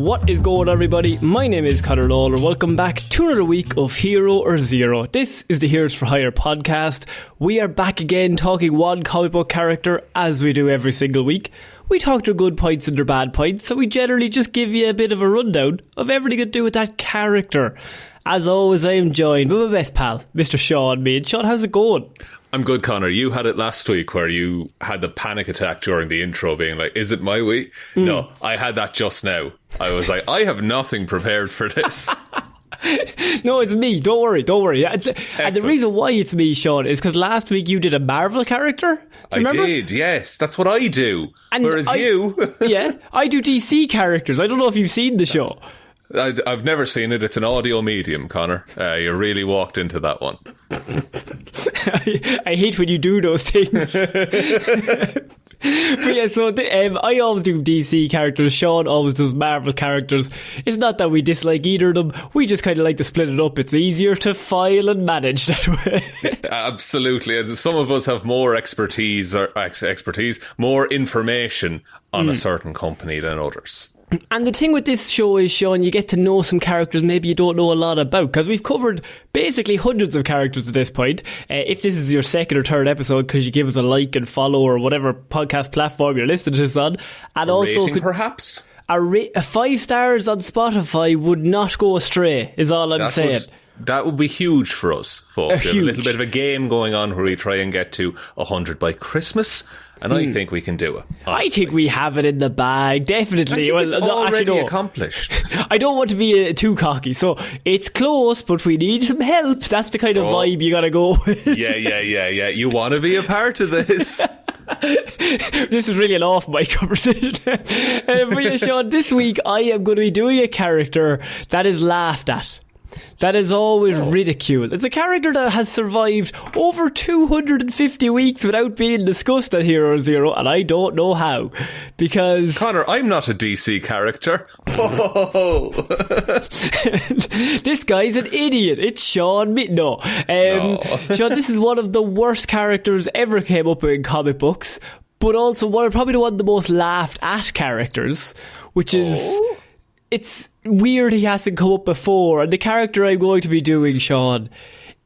What is going on, everybody? My name is Conor and Lorraine. Welcome back to another week of Hero or Zero. This is the Heroes for Hire podcast. We are back again talking one comic book character as we do every single week. We talk their good points and their bad points, so we generally just give you a bit of a rundown of everything to do with that character. As always, I am joined by my best pal, Mr. Shaun. Shaun, how's it going? I'm good, Conor. You had it last week where you had the panic attack during the intro being like, is it my week? No, I had that just now. I was like, I have nothing prepared for this. No, it's me. Don't worry. And the reason why it's me, Shaun, is because last week you did a Marvel character. Do you remember? Did, yes. That's what I do. And whereas you... Yeah, I do DC characters. I don't know if you've seen the show. I've never seen it. It's an audio medium, Conor. You really walked into that one. I hate when you do those things. But yeah, so I always do DC characters. Shaun always does Marvel characters. It's not that we dislike either of them. We just kind of like to split it up. It's easier to file and manage that way. Absolutely. And some of us have more more information on a certain company than others. And the thing with this show is, Shaun, you get to know some characters maybe you don't know a lot about, because we've covered basically hundreds of characters at this point. If this is your second or third episode, because you give us a like and follow or whatever podcast platform you're listening to this on, and also rating, perhaps a 5 stars on Spotify would not go astray. Is all I'm saying. That would be huge for us, folks. Huge. A little bit of a game going on where we try and get to 100 by Christmas, and I think we can do it. Honestly. I think we have it in the bag, definitely. It's already accomplished. I don't want to be too cocky, so it's close, but we need some help. That's the kind of vibe you gotta go with. Yeah. You want to be a part of this. This is really an off-mic conversation. But yeah, Shaun, this week I am going to be doing a character that is laughed at, that is always ridiculed. It's a character that has survived over 250 weeks without being discussed at Hero Zero, and I don't know how. Because... Conor, I'm not a DC character. This guy's an idiot. It's Shaun. No. Shaun, this is one of the worst characters ever came up in comic books, but also probably one of the most laughed at characters, which is... It's weird he hasn't come up before. And the character I'm going to be doing, Shaun,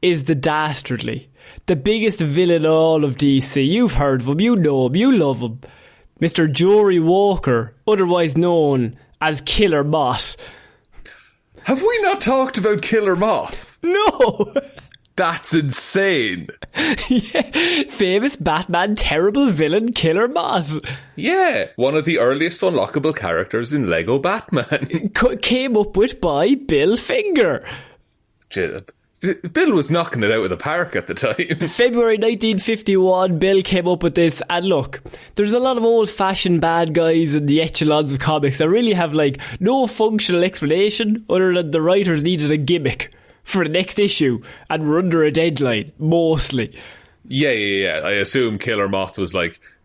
is the Dastardly. The biggest villain in all of DC. You've heard of him, you know him, you love him. Mr. Jory Walker, otherwise known as Killer Moth. Have we not talked about Killer Moth? No! That's insane. Yeah. Famous Batman terrible villain Killer Moth. Yeah, one of the earliest unlockable characters in Lego Batman. Came up with by Bill Finger. Bill was knocking it out of the park at the time. February 1951, Bill came up with this. And look, there's a lot of old-fashioned bad guys in the echelons of comics that really have no functional explanation other than the writers needed a gimmick for the next issue, and we're under a deadline, mostly. Yeah. I assume Killer Moth was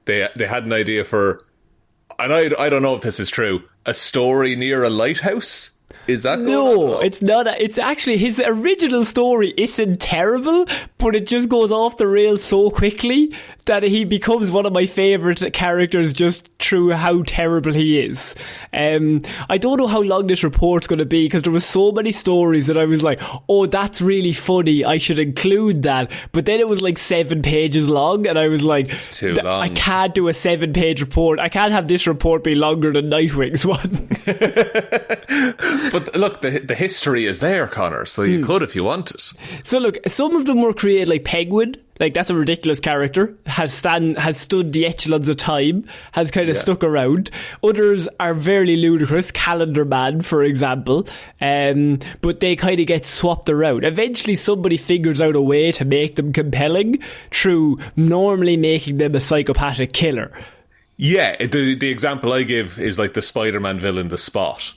they had an idea for, and I don't know if this is true, a story near a lighthouse? Is that no? It's not. It's actually his original story isn't terrible, but it just goes off the rails so quickly that he becomes one of my favourite characters just through how terrible he is. I don't know how long this report's going to be, because there was so many stories that I was like, oh, that's really funny, I should include that. But then it was 7 pages long, and I was like, it's too long. I can't do a 7-page report. I can't have this report be longer than Nightwing's one. But look, the history is there, Conor, so you could if you wanted. So look, some of them were created like Penguin. That's a ridiculous character. Has stood the echelons of time. Has kind of stuck around. Others are very ludicrous. Calendar Man, for example. But they kind of get swapped around. Eventually somebody figures out a way to make them compelling through normally making them a psychopathic killer. Yeah, the example I give is the Spider-Man villain, The Spot,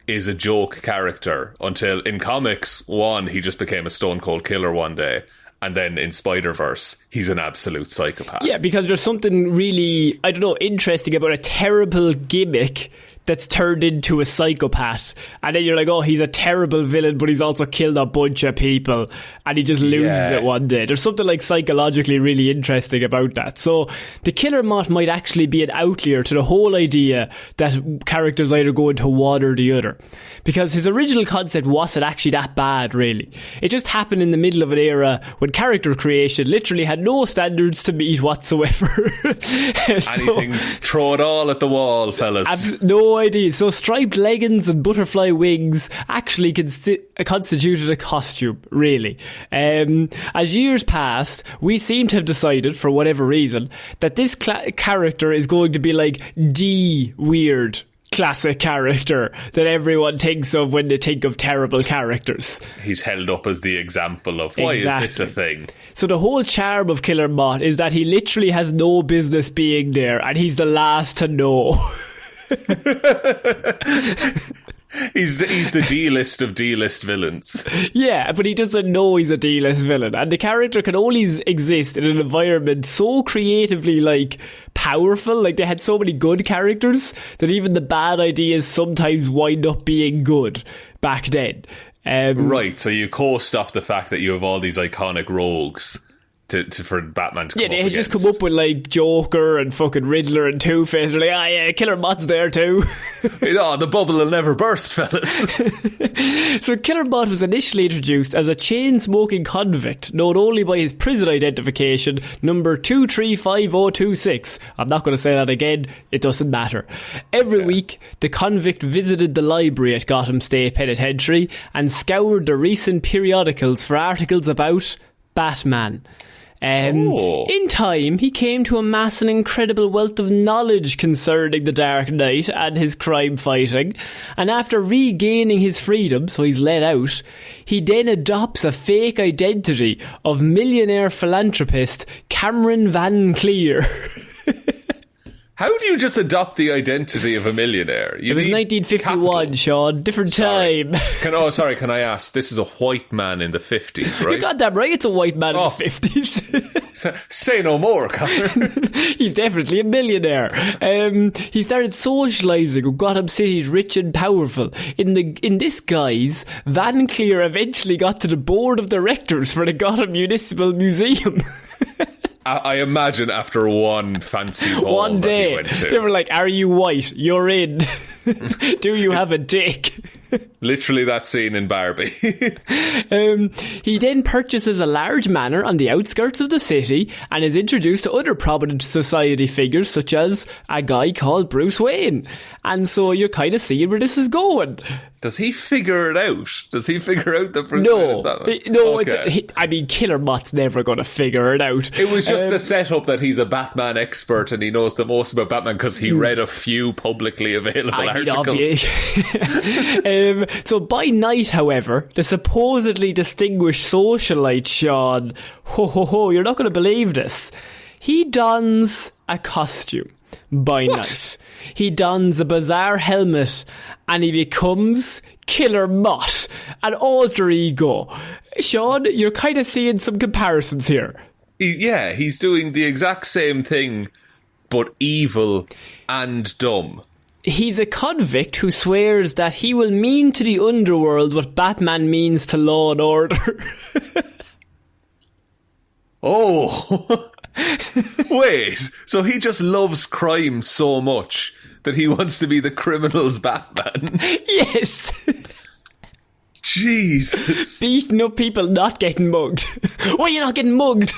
is a joke character until in comics, he just became a stone cold killer one day. And then in Spider-Verse, he's an absolute psychopath. Yeah, because there's something really, interesting about a terrible gimmick that's turned into a psychopath, and then you're like, oh, he's a terrible villain, but he's also killed a bunch of people, and he just loses it one day. There's something like psychologically really interesting about that. So the killer moth might actually be an outlier to the whole idea that characters either go into one or the other, because his original concept wasn't actually that bad, really. It just happened in the middle of an era when character creation literally had no standards to meet whatsoever. Anything, throw it all at the wall, fellas. No idea. So striped leggings and butterfly wings actually constituted a costume, really. As years passed, we seem to have decided, for whatever reason, that this character is going to be like the weird classic character that everyone thinks of when they think of terrible characters. He's held up as the example of why is this a thing? So the whole charm of Killer Moth is that he literally has no business being there, and he's the last to know. He's the D-list of D-list villains. Yeah, but he doesn't know he's a D-list villain, and the character can only exist in an environment so creatively, like, powerful. Like, they had so many good characters that even the bad ideas sometimes wind up being good back then. Right, so you coast off the fact that you have all these iconic rogues for Batman to come up they had against. just come up with like Joker and fucking Riddler and Two-Face. They're like, Killer Moth's there too. Oh, the bubble will never burst, fellas. So Killer Moth was initially introduced as a chain-smoking convict, known only by his prison identification, number 235026. I'm not going to say that again, it doesn't matter. Every week, the convict visited the library at Gotham State Penitentiary and scoured the recent periodicals for articles about Batman. In time, he came to amass an incredible wealth of knowledge concerning the Dark Knight and his crime fighting, and after regaining his freedom, so he's let out, he then adopts a fake identity of millionaire philanthropist Cameron Van Cleer. How do you just adopt the identity of a millionaire? It was 1951, Sean. Different time. Can I ask? This is a white man in the 50s, right? You got that right. It's a white man in the 50s. Say no more, Conor. He's definitely a millionaire. He started socialising with Gotham City's rich and powerful. In this guise, Van Cleer eventually got to the board of directors for the Gotham Municipal Museum. I imagine after one fancy ball one day, he went to. They were like, are you white? You're in. Do you have a dick? Literally that scene in Barbie. He then purchases a large manor on the outskirts of the city and is introduced to other prominent society figures such as a guy called Bruce Wayne. And so you're kind of seeing where this is going. Does he figure it out? Does he figure out that Bruce Wayne is Batman? No. Okay. Killer Moth's never going to figure it out. It was just the setup that he's a Batman expert and he knows the most about Batman because he read a few publicly available articles. So by night, however, the supposedly distinguished socialite Sean, you're not going to believe this, he dons a costume by night. He dons a bizarre helmet and he becomes Killer Moth, an alter ego. Sean, you're kind of seeing some comparisons here. He's doing the exact same thing, but evil and dumb. He's a convict who swears that he will mean to the underworld what Batman means to law and order. Oh, wait, so he just loves crime so much that he wants to be the criminal's Batman? Yes. Jesus. Beating up people, not getting mugged. Why are you not getting mugged?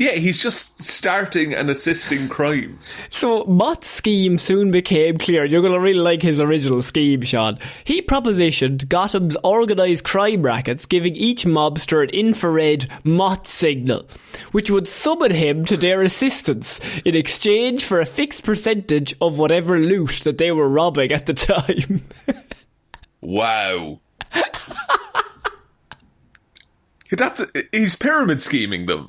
Yeah, he's just starting and assisting crimes. So Moth's scheme soon became clear. You're going to really like his original scheme, Sean. He propositioned Gotham's organised crime rackets, giving each mobster an infrared Moth signal, which would summon him to their assistance in exchange for a fixed percentage of whatever loot that they were robbing at the time. Wow. He's pyramid scheming them.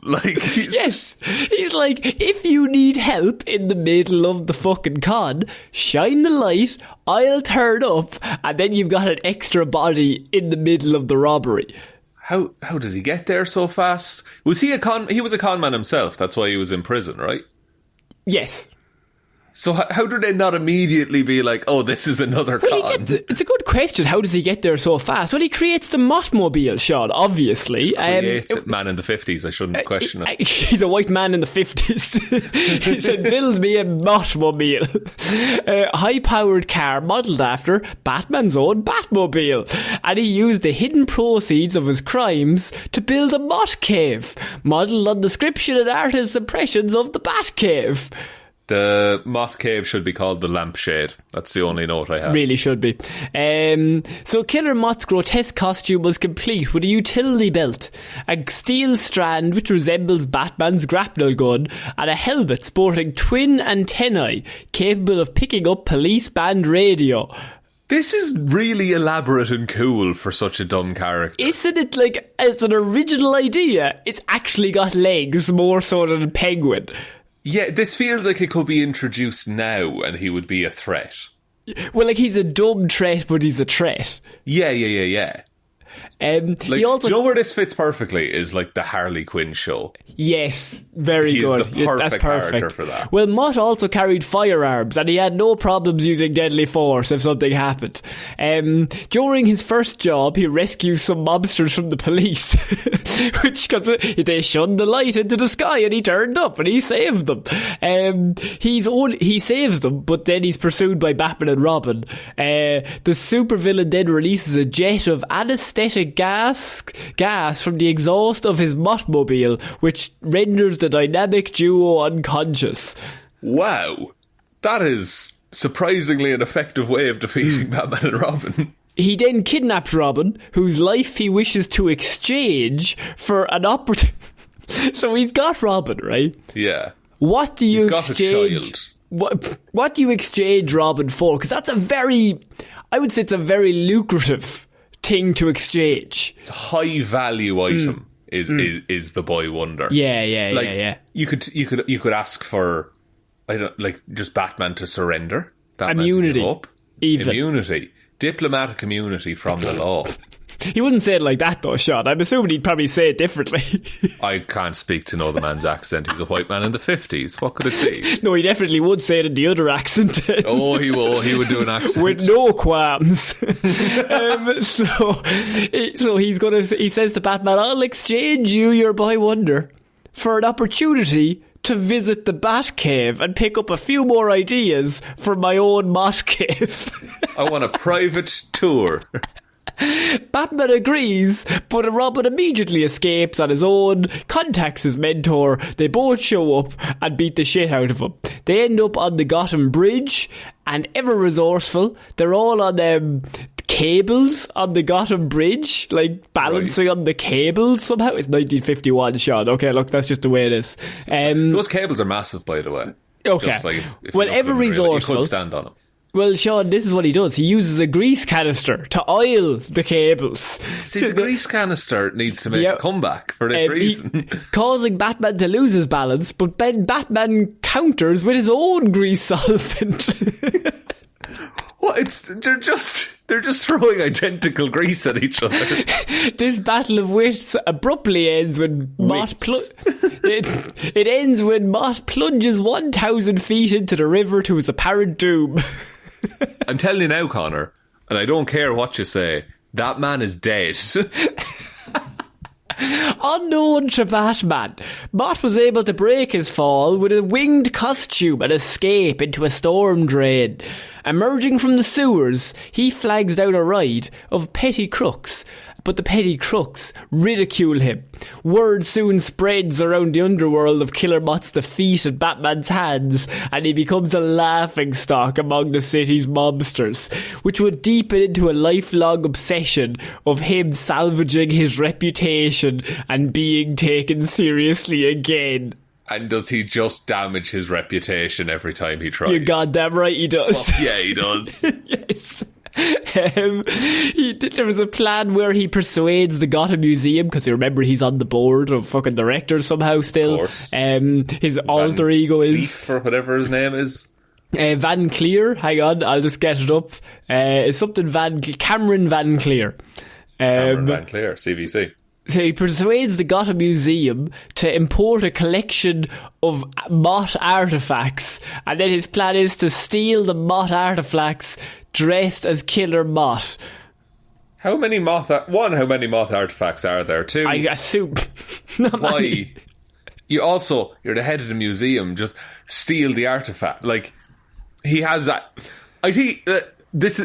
Yes. He's like, if you need help in the middle of the fucking con, shine the light, I'll turn up, and then you've got an extra body in the middle of the robbery. How does he get there so fast? He was a con man himself, that's why he was in prison, right? Yes. So how do they not immediately be like, oh, this is another con? It's a good question. How does he get there so fast? Well, he creates the Mothmobile, Shaun, obviously. Creates it, man in the 50s. I shouldn't question it. He's a white man in the 50s. He said, build me a Mothmobile. A high-powered car modelled after Batman's own Batmobile. And he used the hidden proceeds of his crimes to build a Moth Cave, modelled on the description and artist's impressions of the Batcave. The Moth Cave should be called the Lampshade. That's the only note I have. Really should be. So Killer Moth's grotesque costume was complete with a utility belt, a steel strand which resembles Batman's grapnel gun, and a helmet sporting twin antennae capable of picking up police band radio. This is really elaborate and cool for such a dumb character. Isn't it like, it's an original idea? It's actually got legs more so than a penguin. Yeah, this feels like it could be introduced now and he would be a threat. Well, like, he's a dumb threat, but he's a threat. Yeah. He also, do you know where this fits perfectly is like the Harley Quinn show. Yes, very good. He's the perfect That's perfect character for that. Well, Moth also carried firearms and he had no problems using deadly force if something happened. During his first job, he rescued some mobsters from the police, because they shone the light into the sky and he turned up and he saved them. He saves them, but then he's pursued by Batman and Robin. The supervillain then releases a jet of anesthetic gas from the exhaust of his Mothmobile, which renders the dynamic duo unconscious. Wow. That is surprisingly an effective way of defeating Batman and Robin. He then kidnaps Robin, whose life he wishes to exchange for an opportunity. So he's got Robin, right? Yeah. What do you exchange? What do you exchange Robin for? Because that's I would say it's a very lucrative thing to exchange. It's a high value item is the boy wonder. Yeah. You could ask for, I don't, like, just Batman to surrender, Batman immunity, to give up. even immunity, diplomatic immunity from the law. He wouldn't say it like that though, Shaun. I'm assuming he'd probably say it differently. I can't speak to know the man's accent. He's a white man in the 50s. What could it be? No, he definitely would say it in the other accent. He would do an accent with no qualms. So he says to Batman, I'll exchange you, your boy wonder, for an opportunity to visit the Batcave and pick up a few more ideas for my own Moth Cave. I want a private tour. Batman agrees, but Robin immediately escapes on his own, contacts his mentor, they both show up and beat the shit out of him. They end up on the Gotham Bridge, and ever resourceful, they're all on cables on the Gotham Bridge, like balancing on the cables somehow. It's 1951, Shaun. Okay, look, that's just the way it is. Those cables are massive, by the way. Okay. Just like if well, ever resourceful. You could stand on them. Well, Shaun, this is what he does. He uses a grease canister to oil the cables. See, the grease canister needs to make a comeback for this reason. Causing Batman to lose his balance, but then Batman counters with his own grease solvent. What? They're just throwing identical grease at each other. This battle of wits abruptly ends when Moth it ends when Moth plunges 1,000 feet into the river to his apparent doom. I'm telling you now, Connor, and I don't care what you say, that man is dead. Unknown to Batman, Moth was able to break his fall with a winged costume and escape into a storm drain. Emerging from the sewers, he flags down a ride of petty crooks, but the petty crooks ridicule him. Word soon spreads around the underworld of Killer Moth's defeat at Batman's hands, and he becomes a laughingstock among the city's mobsters, which would deepen into a lifelong obsession of him salvaging his reputation and being taken seriously again. And does he just damage his reputation every time he tries? You're goddamn right he does. Oh, yeah, he does. Yes. There was a plan where he persuades the Gotham Museum, because you remember he's on the board of fucking directors somehow still. Of course. His alter ego is for whatever his name is. Van Cleer. Hang on, I'll just get it up. It's something Cameron Van Cleer. Cameron Van Cleer, CVC. So he persuades the Gotham Museum to import a collection of Moth artifacts, and then his plan is to steal the Moth artifacts dressed as Killer Moth. How many Moth artifacts are there? Two? I assume. Not Why? many. You're the head of the museum, just steal the artifact. Like, he has that. I think this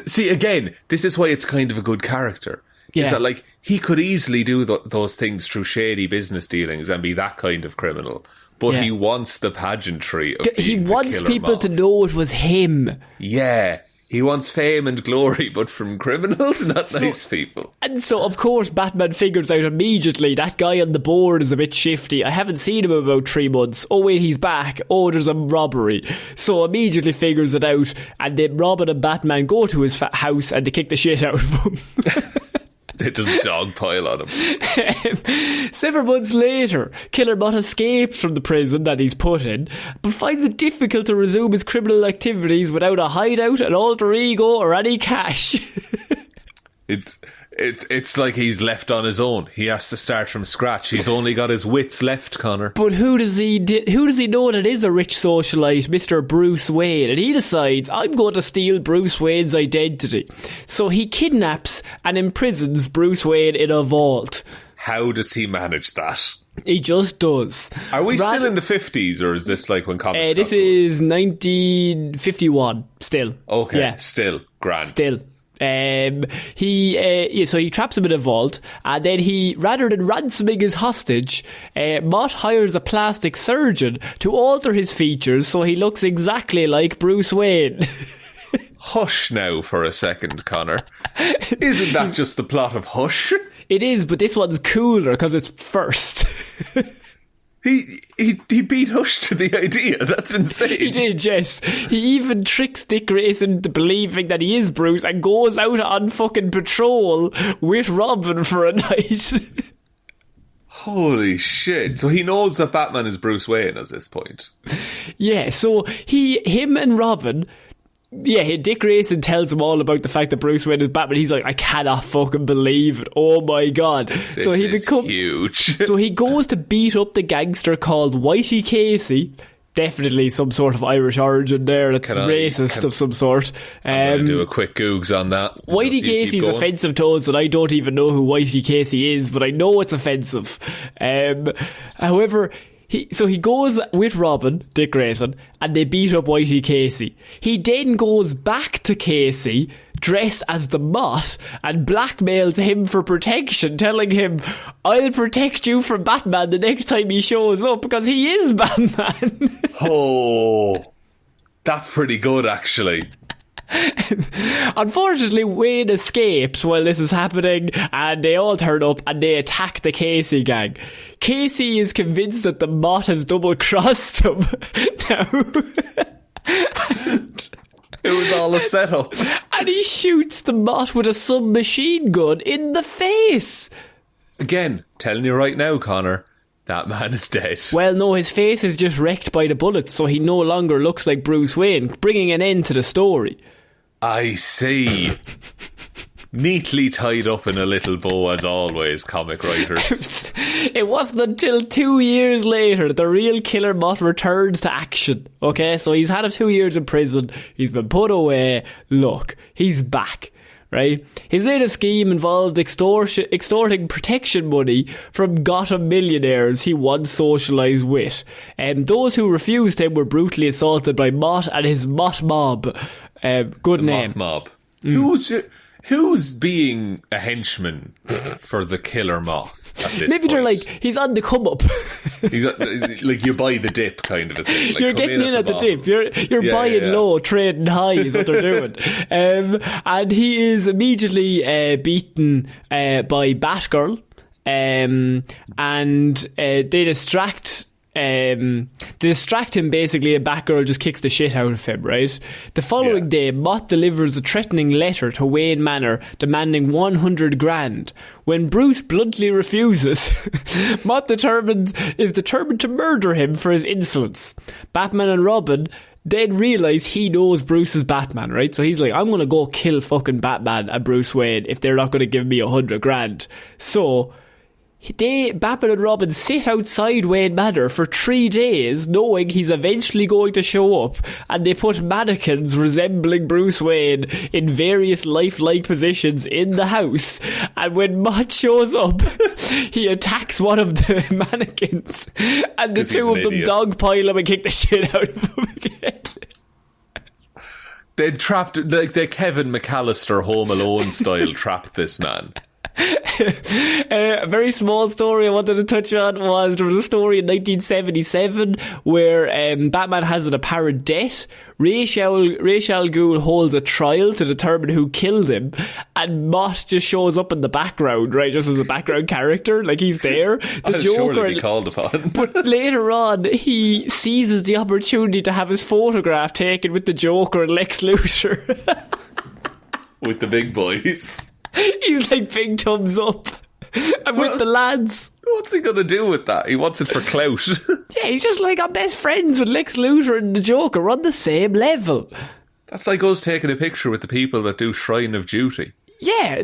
is why it's kind of a good character. Yeah. Is that, like, he could easily do those things through shady business dealings and be that kind of criminal. But he wants the pageantry of He wants people Moth. to know it was him. Yeah. He wants fame and glory, but from criminals, not nice people. And so, of course, Batman figures out immediately that guy on the board is a bit shifty. I haven't seen him in about 3 months. Oh, wait, he's back. Oh, there's a robbery. So immediately figures it out, and then Robin and Batman go to his house and they kick the shit out of him. They just dogpile on him. 7 months later, Killer Moth escapes from the prison that he's put in, but finds it difficult to resume his criminal activities without a hideout, an alter ego, or any cash. It's like he's left on his own. He has to start from scratch. He's only got his wits left, Connor. But who does he know that is a rich socialite, Mr. Bruce Wayne? And he decides, I'm going to steal Bruce Wayne's identity. So he kidnaps and imprisons Bruce Wayne in a vault. How does he manage that? He just does. Are we still in the 50s, or is this like when comics This is 1951, still. Okay, yeah. Still. Grand. Still. So he traps him in a vault, and then rather than ransoming his hostage, Moth hires a plastic surgeon to alter his features so he looks exactly like Bruce Wayne. Hush now for a second, Connor. Isn't that just the plot of Hush? It is, but this one's cooler because it's first. He beat Hush to the idea. That's insane. He did, yes. He even tricks Dick Grayson into believing that he is Bruce and goes out on fucking patrol with Robin for a night. Holy shit. So he knows that Batman is Bruce Wayne at this point. Yeah, so him and Robin... Yeah, Dick Grayson tells him all about the fact that Bruce Wayne is Batman. He's like, I cannot fucking believe it. Oh my god. This is huge. So he goes to beat up the gangster called Whitey Casey. Definitely some sort of Irish origin there. That's racist of some sort. I'm going to do a quick Googs on that. Whitey Casey's offensive to us, and I don't even know who Whitey Casey is, but I know it's offensive. However... So he goes with Robin, Dick Grayson, and they beat up Whitey Casey. He then goes back to Casey, dressed as the Moth, and blackmails him for protection, telling him, I'll protect you from Batman the next time he shows up, because he is Batman. Oh, that's pretty good, actually. Unfortunately, Wayne escapes while this is happening, and they all turn up and they attack the Casey gang. Casey is convinced that the Moth has double-crossed him. It was all a setup. And he shoots the Moth with a submachine gun in the face. Again, telling you right now, Connor, that man is dead. Well, no, his face is just wrecked by the bullets, so he no longer looks like Bruce Wayne, bringing an end to the story. I see. Neatly tied up in a little bow, as always, comic writers. It wasn't until 2 years later that the real Killer Moth returns to action. Okay, so he's had 2 years in prison. He's been put away. Look, he's back. Right? His latest scheme involved extorting protection money from Gotham millionaires he once socialised with. Those who refused him were brutally assaulted by Moth and his Moth Mob. Good name. Moth Mob. Who's being a henchman for the Killer Moth at this Maybe point? they're like, he's on the come up. He's like, you buy the dip kind of a thing. Like, you're getting in at the dip. You're buying low, trading high is what they're doing. And he is immediately beaten by Batgirl. And they distract him basically, and Batgirl just kicks the shit out of him, right? The following day, Moth delivers a threatening letter to Wayne Manor demanding 100 grand. When Bruce bluntly refuses, Moth is determined to murder him for his insolence. Batman and Robin then realise he knows Bruce is Batman, right? So he's like, I'm going to go kill fucking Batman and Bruce Wayne if they're not going to give me 100 grand. So Batman and Robin sit outside Wayne Manor for 3 days, knowing he's eventually going to show up, and they put mannequins resembling Bruce Wayne in various lifelike positions in the house, and when Moth shows up, he attacks one of the mannequins, and the two of them dogpile him and kick the shit out of him again. They trapped, like they Kevin McAllister Home Alone style trapped this man. A very small story I wanted to touch on was there was a story in 1977 where Batman has an apparent debt. Ra's al Ghul holds a trial to determine who killed him, and Moth just shows up in the background, right, just as a background character, like he's there. The Joker be called upon. But later on, he seizes the opportunity to have his photograph taken with the Joker and Lex Luthor. With the big boys. He's like big thumbs up. I'm with the lads. What's he going to do with that? He wants it for clout. Yeah, he's just like, I'm best friends with Lex Luthor and the Joker. We're on the same level. That's like us taking a picture with the people that do Shrine of Duty. Yeah.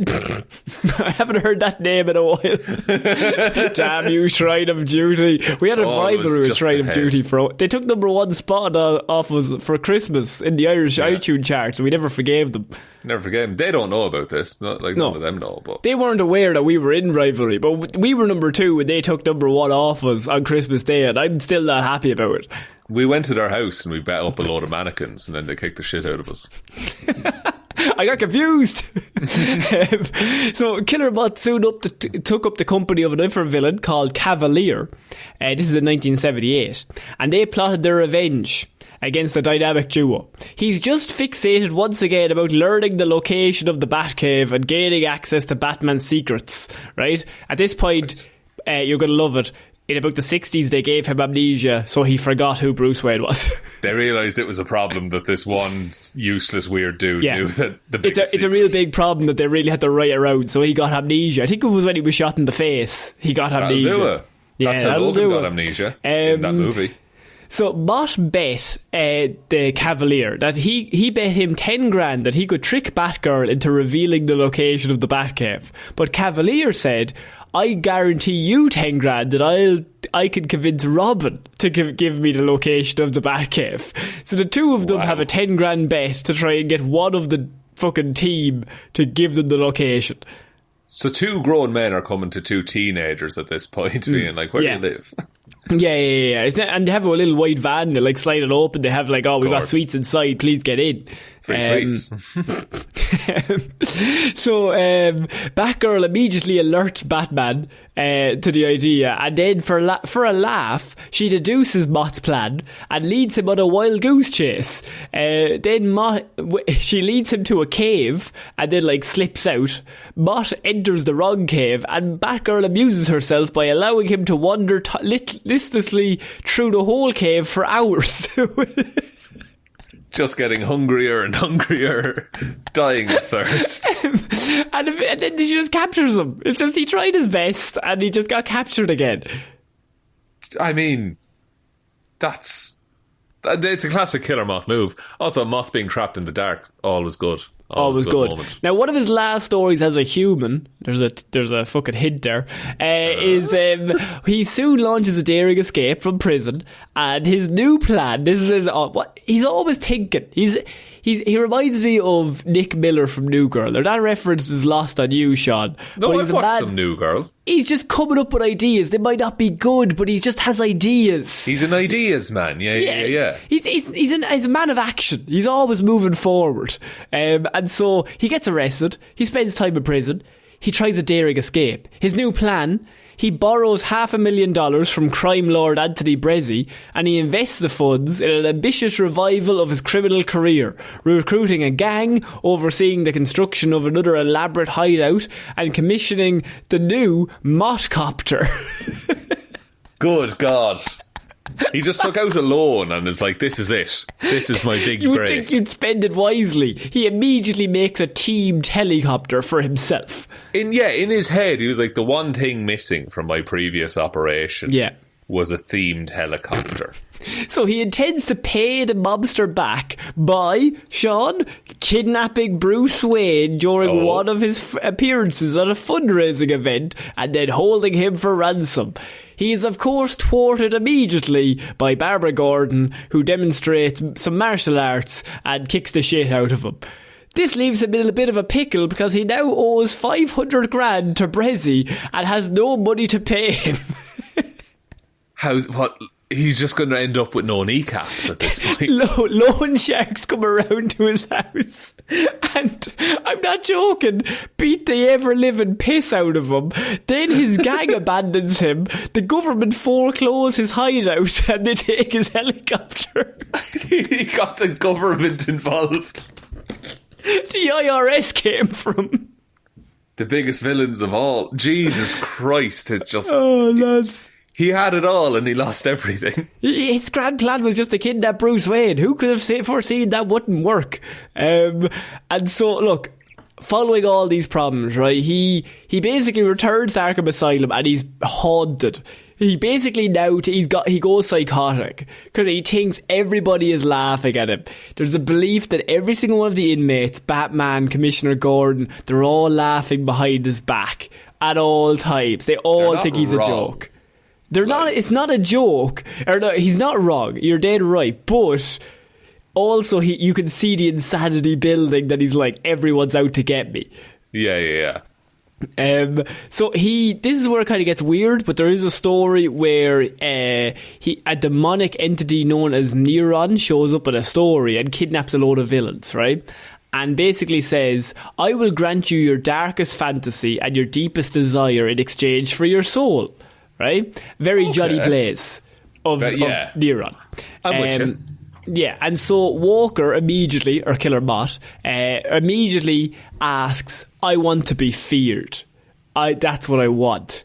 I haven't heard that name in a while. Damn you, Shrine of Duty. We had a rivalry with Shrine of Duty. They took #1 spot off us for Christmas in the Irish iTunes charts, so we never forgave them. Never forgave them. They don't know about this. None of them know. But they weren't aware that we were in rivalry, but we were #2 when they took #1 off us on Christmas Day, and I'm still not happy about it. We went to their house and we bet up a load of mannequins, and then they kicked the shit out of us. I got confused. So Killer Moth soon took up the company of a different villain called Cavalier. This is in 1978, and they plotted their revenge against the dynamic duo. He's just fixated once again about learning the location of the Batcave and gaining access to Batman's secrets, right? At this point, you're going to love it. In about the 60s, they gave him amnesia, so he forgot who Bruce Wayne was. They realised it was a problem that this one useless weird dude knew that the biggest it's a real big problem that they really had to write around, so he got amnesia. I think it was when he was shot in the face. He got amnesia. That'll do it. That's how Logan got amnesia in that movie. So Moth bet the Cavalier that he bet him 10 grand that he could trick Batgirl into revealing the location of the Batcave. But Cavalier said, I guarantee you 10 grand that I can convince Robin to give me the location of the Batcave. So the two of them have a 10 grand bet to try and get one of the fucking team to give them the location. So 2 grown men are coming to 2 teenagers at this point, being like, where do you live? Yeah. And they have a little white van, they like slide it open, they have like, oh, we've got sweets inside, please get in. Free sweets. So Batgirl immediately alerts Batman to the idea, and then for a laugh she deduces Moth's plan and leads him on a wild goose chase. Then she leads him to a cave and then like slips out. Moth enters the wrong cave and Batgirl amuses herself by allowing him to wander listlessly through the whole cave for hours. Just getting hungrier and hungrier, dying of thirst. and then she just captures him. It's just he tried his best and he just got captured again. I mean, it's a classic Killer Moth move. Also, Moth being trapped in the dark, always good. Always good. Now, one of his last stories as a human, there's a fucking hint there, is he soon launches a daring escape from prison, and his new plan, this is he's always thinking. He reminds me of Nick Miller from New Girl. Now, that reference is lost on you, Sean. No, I've watched some New Girl. He's just coming up with ideas. They might not be good, but he just has ideas. He's an ideas man. Yeah. He's a man of action. He's always moving forward. And so he gets arrested. He spends time in prison. He tries a daring escape. His new plan: he borrows $500,000 from crime lord Anthony Brezzi, and he invests the funds in an ambitious revival of his criminal career, recruiting a gang, overseeing the construction of another elaborate hideout, and commissioning the new Mothcopter. Good God. He just took out a loan and is like, this is it. This is my big break. You would think you'd spend it wisely. He immediately makes a teamed helicopter for himself. In his head, he was like, the one thing missing from my previous operation was a themed helicopter. So he intends to pay the mobster back by, Sean, kidnapping Bruce Wayne during one of his appearances at a fundraising event and then holding him for ransom. He is, of course, thwarted immediately by Barbara Gordon, who demonstrates some martial arts and kicks the shit out of him. This leaves him in a bit of a pickle because he now owes 500 grand to Brezzy and has no money to pay him. He's just going to end up with no kneecaps at this point. Loan sharks come around to his house and, I'm not joking, beat the ever-living piss out of him. Then his gang abandons him. The government foreclose his hideout and they take his helicopter. He got the government involved. The IRS came from the biggest villains of all. Jesus Christ, it's just... Oh, lads. He had it all and he lost everything. His grand plan was just to kidnap Bruce Wayne. Who could have foreseen that wouldn't work? And so, look, following all these problems, right, he basically returns to Arkham Asylum and he's haunted. He basically he goes psychotic because he thinks everybody is laughing at him. There's a belief that every single one of the inmates, Batman, Commissioner Gordon, they're all laughing behind his back at all times. They all think he's wrong. A joke. They're not. It's not a joke. Or no, he's not wrong. You're dead right. But also, you can see the insanity building that he's like, everyone's out to get me. Yeah. So this is where it kind of gets weird, but there is a story where a demonic entity known as Neuron shows up in a story and kidnaps a load of villains, right? And basically says, I will grant you your darkest fantasy and your deepest desire in exchange for your soul, right? Very Johnny Blaze of Neuron. I'm with you. Yeah, and so Walker immediately, or Killer Moth, immediately asks, I want to be feared. That's what I want.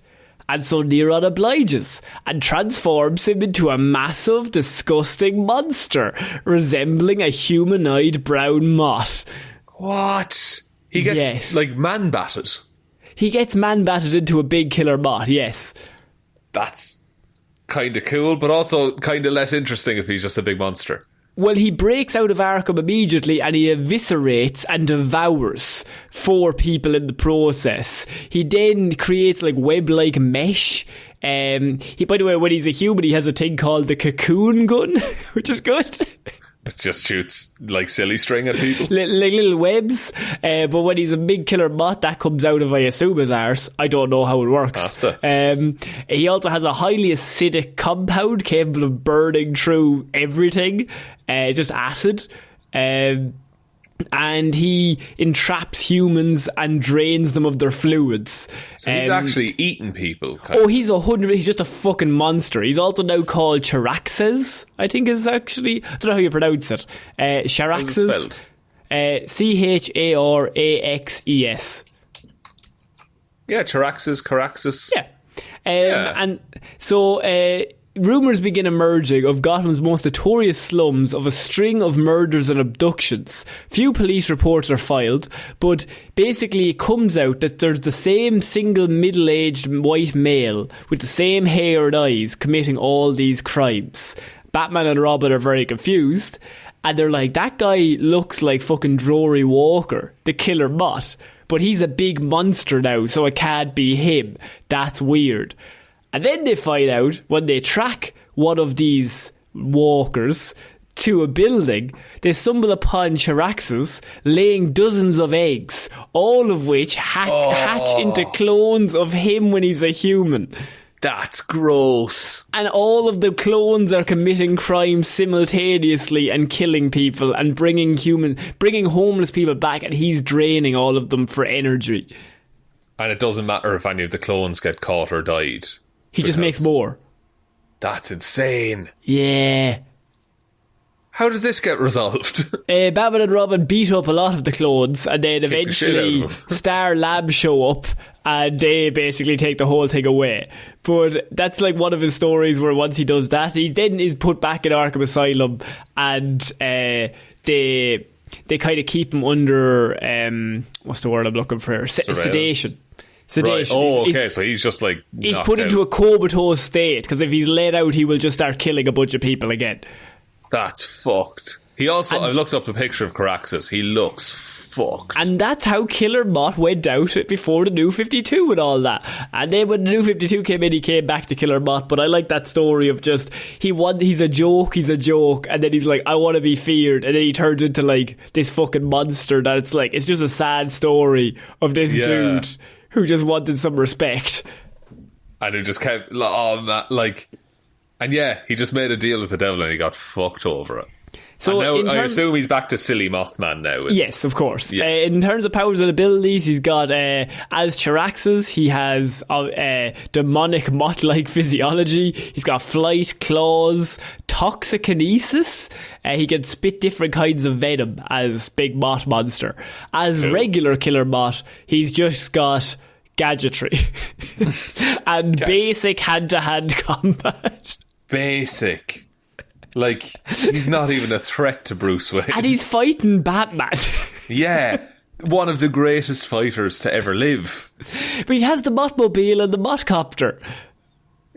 And so Neuron obliges and transforms him into a massive, disgusting monster resembling a humanoid brown moth. What? He gets, man-batted? He gets man-batted into a big killer moth, yes. That's kind of cool, but also kind of less interesting if he's just a big monster. Well, he breaks out of Arkham immediately and he eviscerates and devours 4 people in the process. He then creates web-like mesh. By the way, when he's a human, he has a thing called the cocoon gun, which is good. It just shoots silly string at people. Little webs. But when he's a big killer moth, that comes out of, I assume, his arse. I don't know how it works. He also has a highly acidic compound capable of burning through everything. It's just acid. And he entraps humans and drains them of their fluids. So he's actually eating people. He's just a fucking monster. He's also now called Charaxes, I think is actually, I don't know how you pronounce it. Charaxes. Charaxes. Yeah, Charaxes. Yeah. And so rumours begin emerging of Gotham's most notorious slums of a string of murders and abductions. Few police reports are filed, but basically it comes out that there's the same single middle-aged white male with the same hair and eyes committing all these crimes. Batman and Robin are very confused, and they're like, that guy looks like fucking Drury Walker, the killer moth, but he's a big monster now, so it can't be him. That's weird. And then they find out, when they track one of these walkers to a building, they stumble upon Charaxes laying dozens of eggs, all of which hatch into clones of him when he's a human. That's gross. And all of the clones are committing crimes simultaneously and killing people and bringing homeless people back, and he's draining all of them for energy. And it doesn't matter if any of the clones get caught or died. He just makes more. That's insane. Yeah. How does this get resolved? Batman and Robin beat up a lot of the clones, and then eventually Star Labs show up and they basically take the whole thing away. But that's one of his stories where once he does that, he then is put back in Arkham Asylum, and they kind of keep him under what's the word I'm looking for? Sedation. sedation. Right. Oh, okay, so he's just like he's put into a comatose state, because if he's laid out, he will just start killing a bunch of people again. That's fucked. He also, I looked up the picture of Caraxes. He looks fucked. And that's how Killer Moth went out before the New 52 and all that. And then when the New 52 came in, he came back to Killer Moth. But I like that story of just, he's a joke, and then he's like, I want to be feared. And then he turns into like this fucking monster that it's just a sad story of this dude who just wanted some respect. And who just kept, and yeah, he just made a deal with the devil and he got fucked over it. So now, I assume he's back to silly Mothman now. Yes, of course. Yeah. In terms of powers and abilities, he's got, as Charaxes, he has demonic moth-like physiology. He's got flight, claws, toxikinesis. He can spit different kinds of venom as Big Moth Monster. As regular Killer Moth, he's just got gadgetry and basic hand-to-hand combat. Basic. Like, he's not even a threat to Bruce Wayne. And he's fighting Batman. Yeah, one of the greatest fighters to ever live. But he has the Mothmobile and the Mothcopter.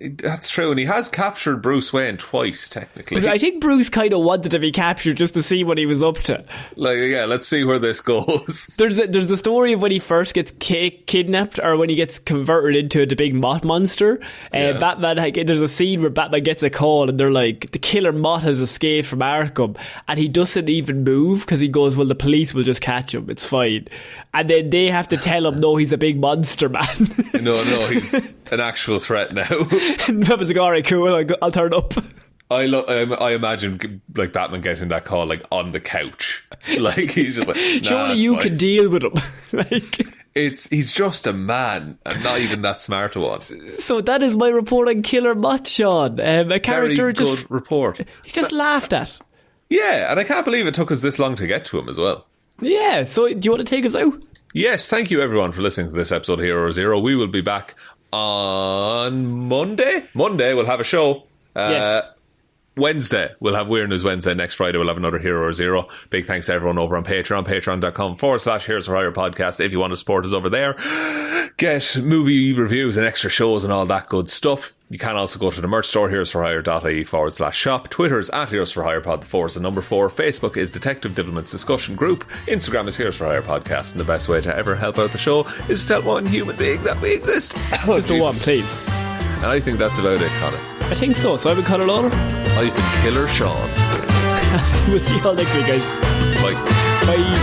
That's true, and he has captured Bruce Wayne twice, technically. But I think Bruce kind of wanted to be captured just to see what he was up to. Let's see where this goes. There's a story of when he first gets kidnapped, or when he gets converted into the big moth monster. Batman, there's a scene where Batman gets a call, and they're like, the killer moth has escaped from Arkham, and he doesn't even move, because he goes, well, the police will just catch him, it's fine. And then they have to tell him, no, he's a big monster, man. No, he's an actual threat now. And Batman's like, alright, cool, I'll turn up. I imagine like Batman getting that call like on the couch. Like, he's just like, nah, surely you can deal with him. He's just a man, and not even that smart one. So that is my report on Killer Moth, Sean. A character Very good report. He's just laughed at. Yeah, and I can't believe it took us this long to get to him as well. Yeah, so do you want to take us out? Yes, thank you everyone for listening to this episode of Hero Zero. We will be back on Monday. Monday we'll have a show. Yes. Wednesday we'll have Weird News Wednesday. Next Friday we'll have another Hero Zero. Big thanks to everyone over on Patreon, patreon.com/Heroes for Hire podcast. If you want to support us over there, get movie reviews and extra shows and all that good stuff. You can also go to the merch store, heroesforhire.ie/shop. Twitter is @HeroesForHirePod, the 4 is the number 4. Facebook is Detective Diddleman's Discussion Group. Instagram is Heroes for Hire Podcast. And the best way to ever help out the show is to tell one human being that we exist. Just a one, please. And I think that's about it, Connor. I think so. So I've been Conor Lawler. I've been Killer Shaun. We'll see you all next week, guys. Bye. Bye.